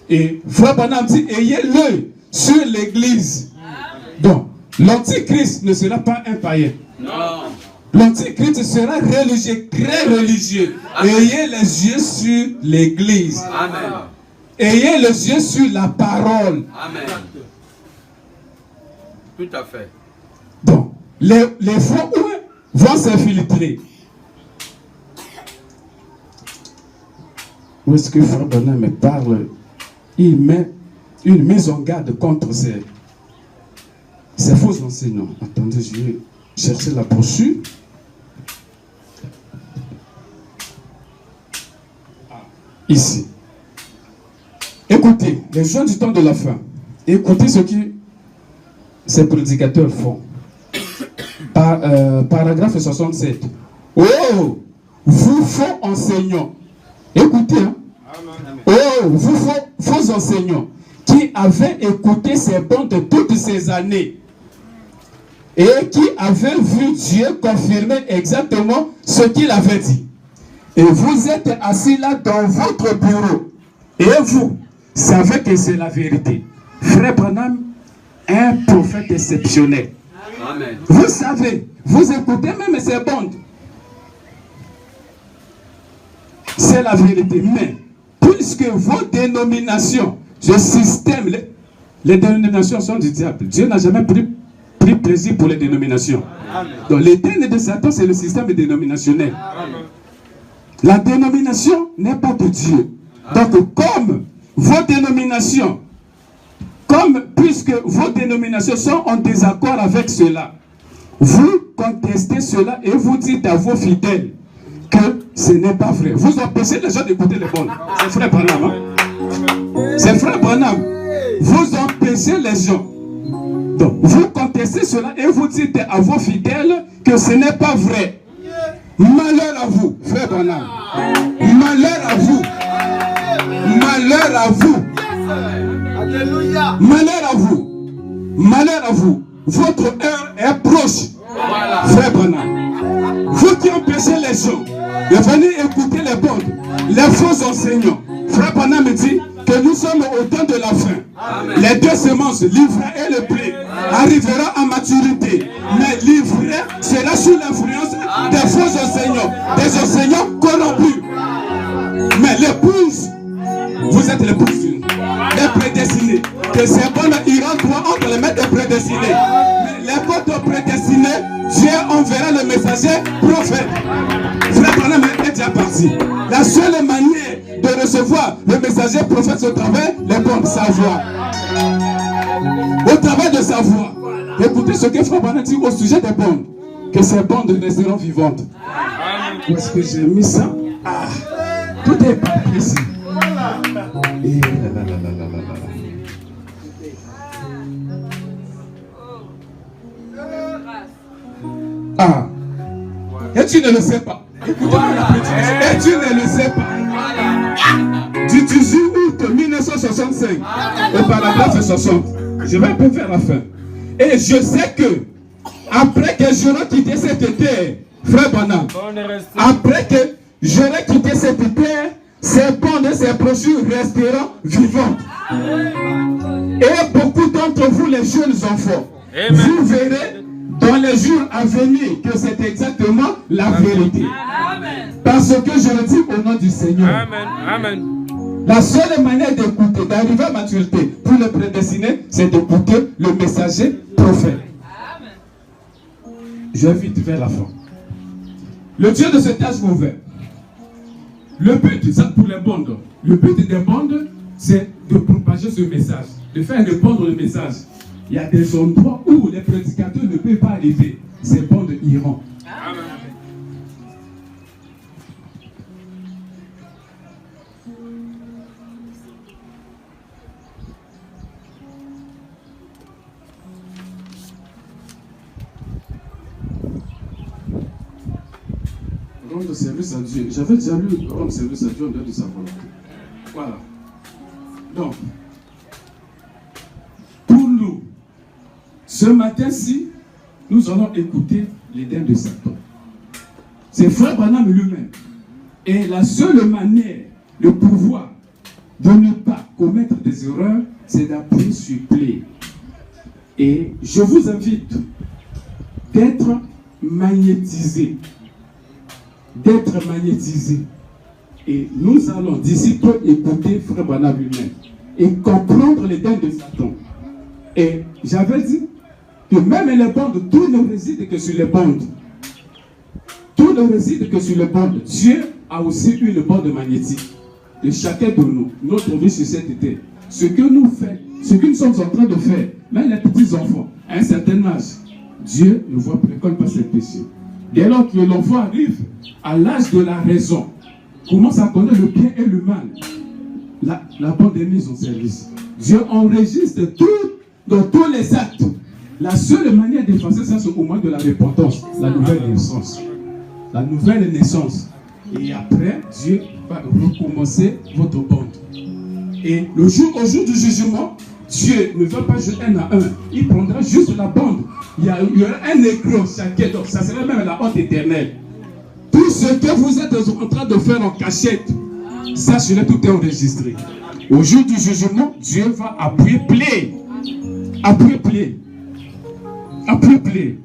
Et Frère Branham dit, ayez l'œil sur l'église. Donc, l'antichrist ne sera pas un païen. Non. L'antichrist sera religieux, très religieux. Amen. Ayez les yeux sur l'église. Amen. Ayez les yeux sur la parole. Amen. Tout à fait. Donc, les faux vont s'infiltrer. Où est-ce que Frère Branham me parle? Il met une mise en garde contre ces faux enseignants. Attendez, je vais chercher la brochure. Ici. Écoutez, les gens du temps de la fin, écoutez ce que ces prédicateurs font. Paragraphe 67. Oh, vous faux enseignants. Écoutez, hein. Oh, vous faux enseignants qui avez écouté ces bandes toutes ces années et qui avez vu Dieu confirmer exactement ce qu'il avait dit. Et vous êtes assis là dans votre bureau et vous savez que c'est la vérité. Frère Branham, un prophète exceptionnel. Amen. Vous savez, vous écoutez même ces bandes. C'est la vérité. Mais puisque vos dénominations, ce système, les dénominations sont du diable. Dieu n'a jamais pris plaisir pour les dénominations. Amen. Donc l'éternel de Satan, c'est le système dénominationnel. Amen. La dénomination n'est pas de Dieu. Donc comme vos dénominations, puisque vos dénominations sont en désaccord avec cela, vous contestez cela et vous dites à vos fidèles que ce n'est pas vrai. Vous empêchez les gens d'écouter les bonnes. C'est Frère Branham. Hein? C'est Frère Branham. Vous empêchez les gens. Donc, vous contestez cela et vous dites à vos fidèles que ce n'est pas vrai. Malheur à vous, Frère Branham. Malheur à vous. Malheur à vous. Alléluia. Malheur à vous. Malheur à vous. Votre heure est proche. Voilà. Frère Branham. Vous qui empêchez les gens de venir écouter les bandes, les faux enseignants. Frère Branham me dit que nous sommes au temps de la fin. Amen. Les deux semences, l'ivraie et le blé, arriveront à maturité. Mais l'ivraie sera sous l'influence des faux enseignants, des enseignants corrompus. Mais l'épouse, vous êtes l'épouse des prédestinés. Que ces bonnes iront droit entre les mains des prédestinés. Mais les côtes prédestinés, Dieu enverra le messager prophète. Frère Branham est déjà parti. La seule manière de recevoir le messager prophète, c'est au travers des bonnes, sa voix. Au travers de sa voix. Écoutez ce que Frère Branham dit au sujet des bonnes. Que ces bonnes resteront vivantes. Où est-ce que j'ai mis ça? Ah, tout est parti ici. Et ah, et tu ne le sais pas. Écoutez-moi la petite. Et tu ne le sais pas. Du 18 août 1965, au paragraphe 60, je vais un peu vers la fin. Et je sais que, après que j'aurai quitté cette terre, Frère Branham, après que j'aurai quitté cette terre, ces bandes et ces brochures resteront vivantes. Et beaucoup d'entre vous, les jeunes enfants, vous verrez dans les jours à venir que c'est exactement la vérité. Parce que je le dis au nom du Seigneur. Amen. Amen. La seule manière d'écouter, d'arriver à maturité pour le prédestiné, c'est d'écouter le messager prophète. Je vais vite vers la fin. Le Dieu de cet âge mauvais. Le but, ça pour les bandes, le but des bandes, c'est de propager ce message, de faire répandre le message. Il y a des endroits où les prédicateurs ne peuvent pas arriver. Ces bandes iront. Amen. Rendre service à Dieu. J'avais déjà lu rendre service à Dieu en dehors de sa volonté. Voilà. Donc, pour nous, ce matin-ci, nous allons écouter l'Éden de Satan. C'est Frère Branham lui-même. Et la seule manière de pouvoir de ne pas commettre des erreurs, c'est d'appuyer sur play. Et je vous invite d'être magnétisé. D'être magnétisé. Et nous allons d'ici peu écouter Frère Branham lui-même et comprendre les dents de Satan. Et j'avais dit que même les bandes, tout ne réside que sur les bandes. Tout ne réside que sur les bandes. Dieu a aussi une bande magnétique de chacun de nous, notre vie sur cette terre. Ce que nous faisons, ce que nous sommes en train de faire, même les petits enfants, à un certain âge, Dieu ne voit plus l'école par ses péchés. Dès lors que l'enfant arrive à l'âge de la raison, commence à connaître le bien et le mal, la bande est mise en service. Dieu enregistre tout dans tous les actes. La seule manière d'effacer ça, c'est au moment de la repentance, la nouvelle naissance. La nouvelle naissance. Et après, Dieu va recommencer votre bande. Et au jour du jugement, Dieu ne va pas jouer un à un. Il prendra juste la bande. Il y aura un écran chacun. Donc ça sera même la honte éternelle. Tout ce que vous êtes en train de faire en cachette, sachez-le, tout est enregistré. Au jour du jugement, Dieu va appuyer play. Appuyer play. Appuyer play.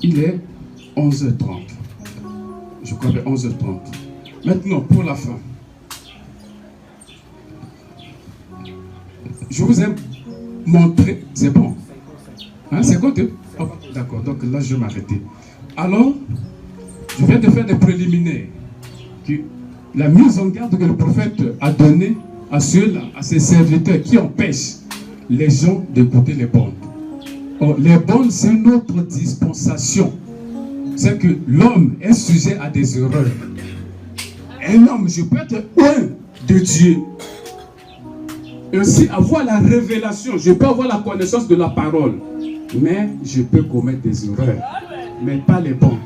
Il est 11h30. Je crois que 11h30. Maintenant, pour la fin. Je vous ai montré. C'est bon. Hein, c'est quoi? Oh, d'accord, donc là, je vais m'arrêter. Alors, je viens de faire des préliminaires. La mise en garde que le prophète a donnée à ceux-là, à ses serviteurs qui empêchent les gens d'écouter les bandes. Oh, les bandes, c'est notre dispensation. C'est que l'homme est sujet à des erreurs. Un homme, je peux être loin de Dieu. Et aussi avoir la révélation. Je peux avoir la connaissance de la parole. Mais je peux commettre des erreurs. Mais pas les bandes.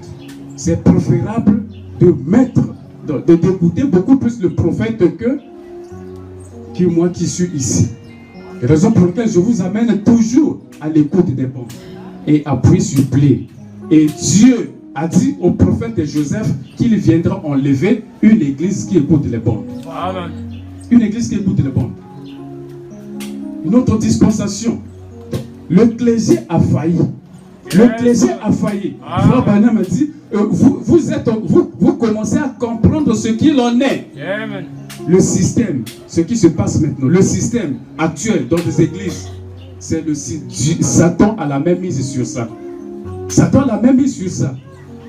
C'est préférable d'écouter beaucoup plus le prophète que moi qui suis ici. Raison pour laquelle je vous amène toujours à l'écoute des bandes et appuyer sur play. Et Dieu a dit au prophète Joseph qu'il viendra enlever une église qui écoute les bandes. Amen. Une église qui écoute les bandes. Une autre dispensation. Le clergé a failli. Le clergé a failli. Frère Branham a dit, vous commencez à comprendre ce qu'il en est. Amen. Le système, ce qui se passe maintenant, le système actuel dans les églises, c'est le Satan a la même mise sur ça. Satan a la même mise sur ça.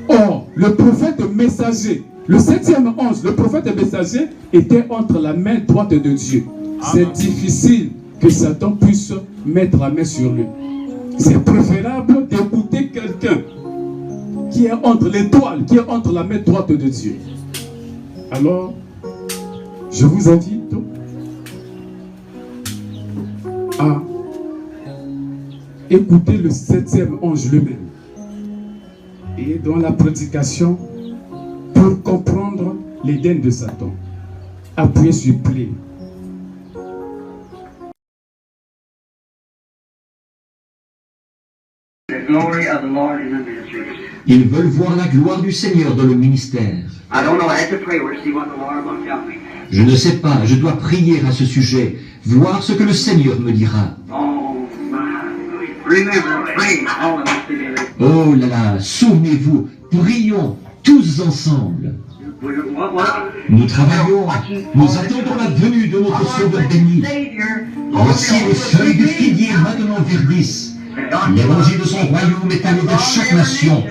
Or, le prophète messager, le 7e ange, le prophète messager était entre la main droite de Dieu. C'est difficile que Satan puisse mettre la main sur lui. C'est préférable d'écouter quelqu'un qui est entre l'étoile, qui est entre la main droite de Dieu. Alors, je vous invite à écouter le 7e ange lui-même. Et dans la prédication, pour comprendre l'Éden de Satan, appuyez sur play. Ils veulent voir la gloire du Seigneur dans le ministère. Je ne sais pas, je dois prier à ce sujet, voir ce que le Seigneur me dira. Oh là là, souvenez-vous, prions tous ensemble. Nous travaillons, nous attendons la venue de notre Sauveur béni. Voici les feuilles de figuier maintenant verdissent. L'évangile de son royaume est allé dans chaque nation.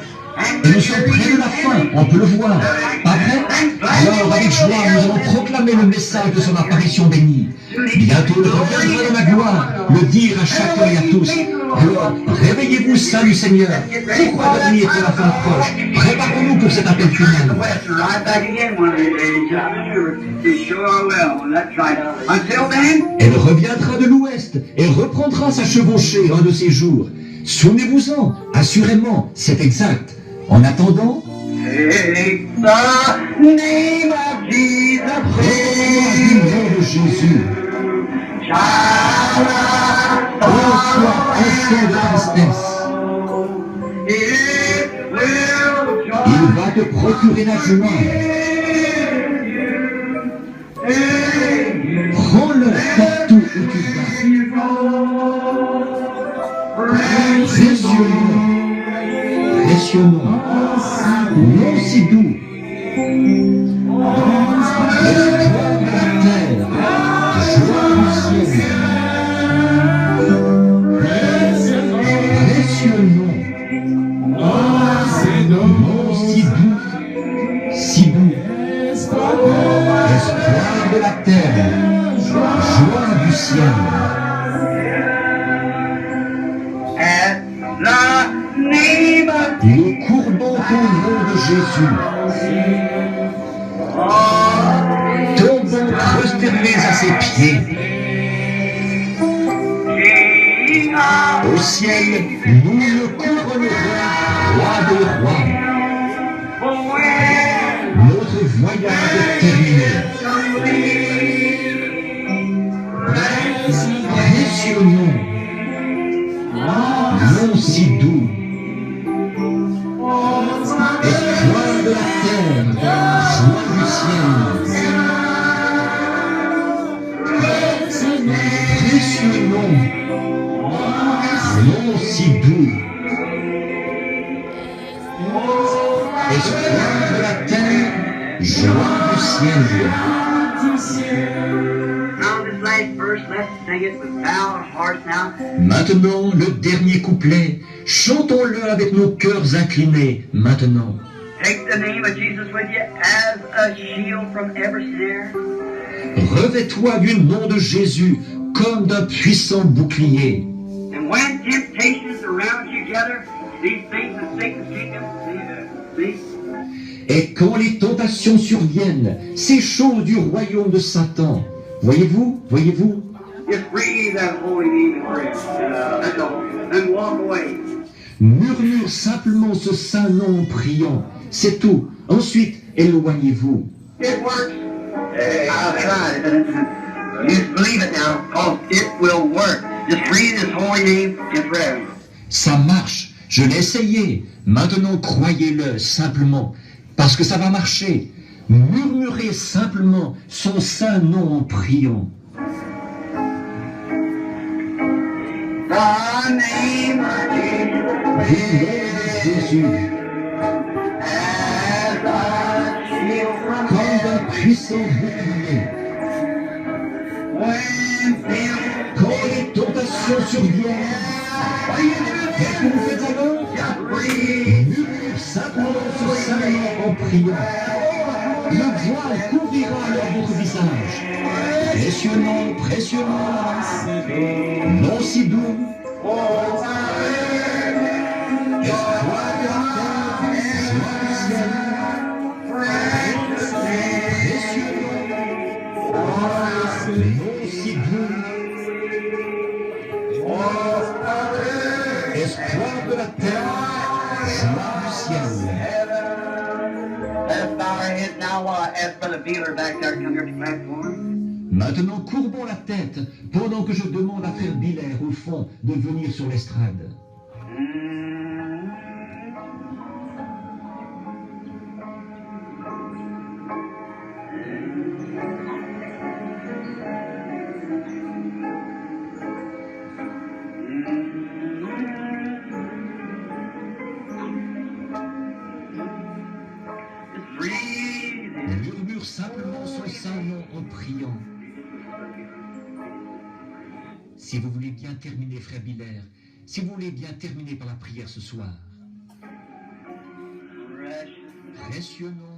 Et nous sommes près de la fin, on peut le voir. Pas vrai? Alors, avec joie, nous allons proclamer le message de son apparition bénie. Bientôt, il reviendra dans la gloire, le dire à chacun et à tous. Alors, réveillez-vous, salut Seigneur. Pourquoi dormir que la fin proche? Préparons-nous pour cet appel final. Elle reviendra de l'ouest et reprendra sa chevauchée un de ces jours. Souvenez-vous-en, assurément, c'est exact. En attendant, Take the name of Jesus. du nom de Jésus. Reçois un son de tristesse. Il va va te procurer la joie. Prends-le partout où tu vas. Précieux nom, précieux nom, nom si doux. Espoir de la terre, joie du ciel. Précieux nom, nom si doux, si doux. Espoir de la terre, joie du ciel. At the name of Nous courbons au nom de Jésus. Tombons prosternés à ses pieds. King of Au ciel, nous le couronnerons, roi des rois. Notre voyage est terminé. Précieux nom, nom si doux. Espoir de la terre, joie du ciel. Précieux nom, nom si doux. Espoir de la terre, joie du ciel. Now this last verse, let's sing it with bowed hearts now. Maintenant, le dernier couplet, chantons-le avec nos cœurs inclinés, maintenant. Take the name of Jesus with you as a shield from every snare. Revêt-toi du nom de Jésus comme d'un puissant bouclier. And when temptations around you gather, these things of Satan's kingdom, see? Et quand les tentations surviennent, ces choses du royaume de Satan, voyez-vous, voyez-vous, Just breathe that holy name in prayer. That's all. And walk away. murmure simplement ce saint nom en priant, c'est tout. Ensuite, éloignez-vous. It works. I've tried it. You just believe it now, because it will work. Just breathe His holy name in prayer. Ça marche, je l'ai essayé. Maintenant, croyez-le simplement, parce que ça va marcher. Murmurez simplement son saint nom en priant. The name of Du nom de Jésus, as a shield from comme d'un puissant bouclier. when fear. Quand les tentations surviennent, qu'est-ce que vous faites alors? Murmure simplement ce saint nom en priant. Le voile couvrira alors votre visage. Précieux nom, nom si doux. Espoir de la terre, joie du ciel. Précieux nom si doux. Espoir de la terre, joie du ciel. Let us bow our heads now while I ask Brother Beeler back there to come here to the platform. Maintenant, courbons la tête pendant que je demande à Frère Biller au fond de venir sur l'estrade. Just breathe in. Murmure simplement son saint nom en priant. Si vous voulez bien terminer, Frère Biller, si vous voulez bien terminer par la prière ce soir. Precious. Précieux nom,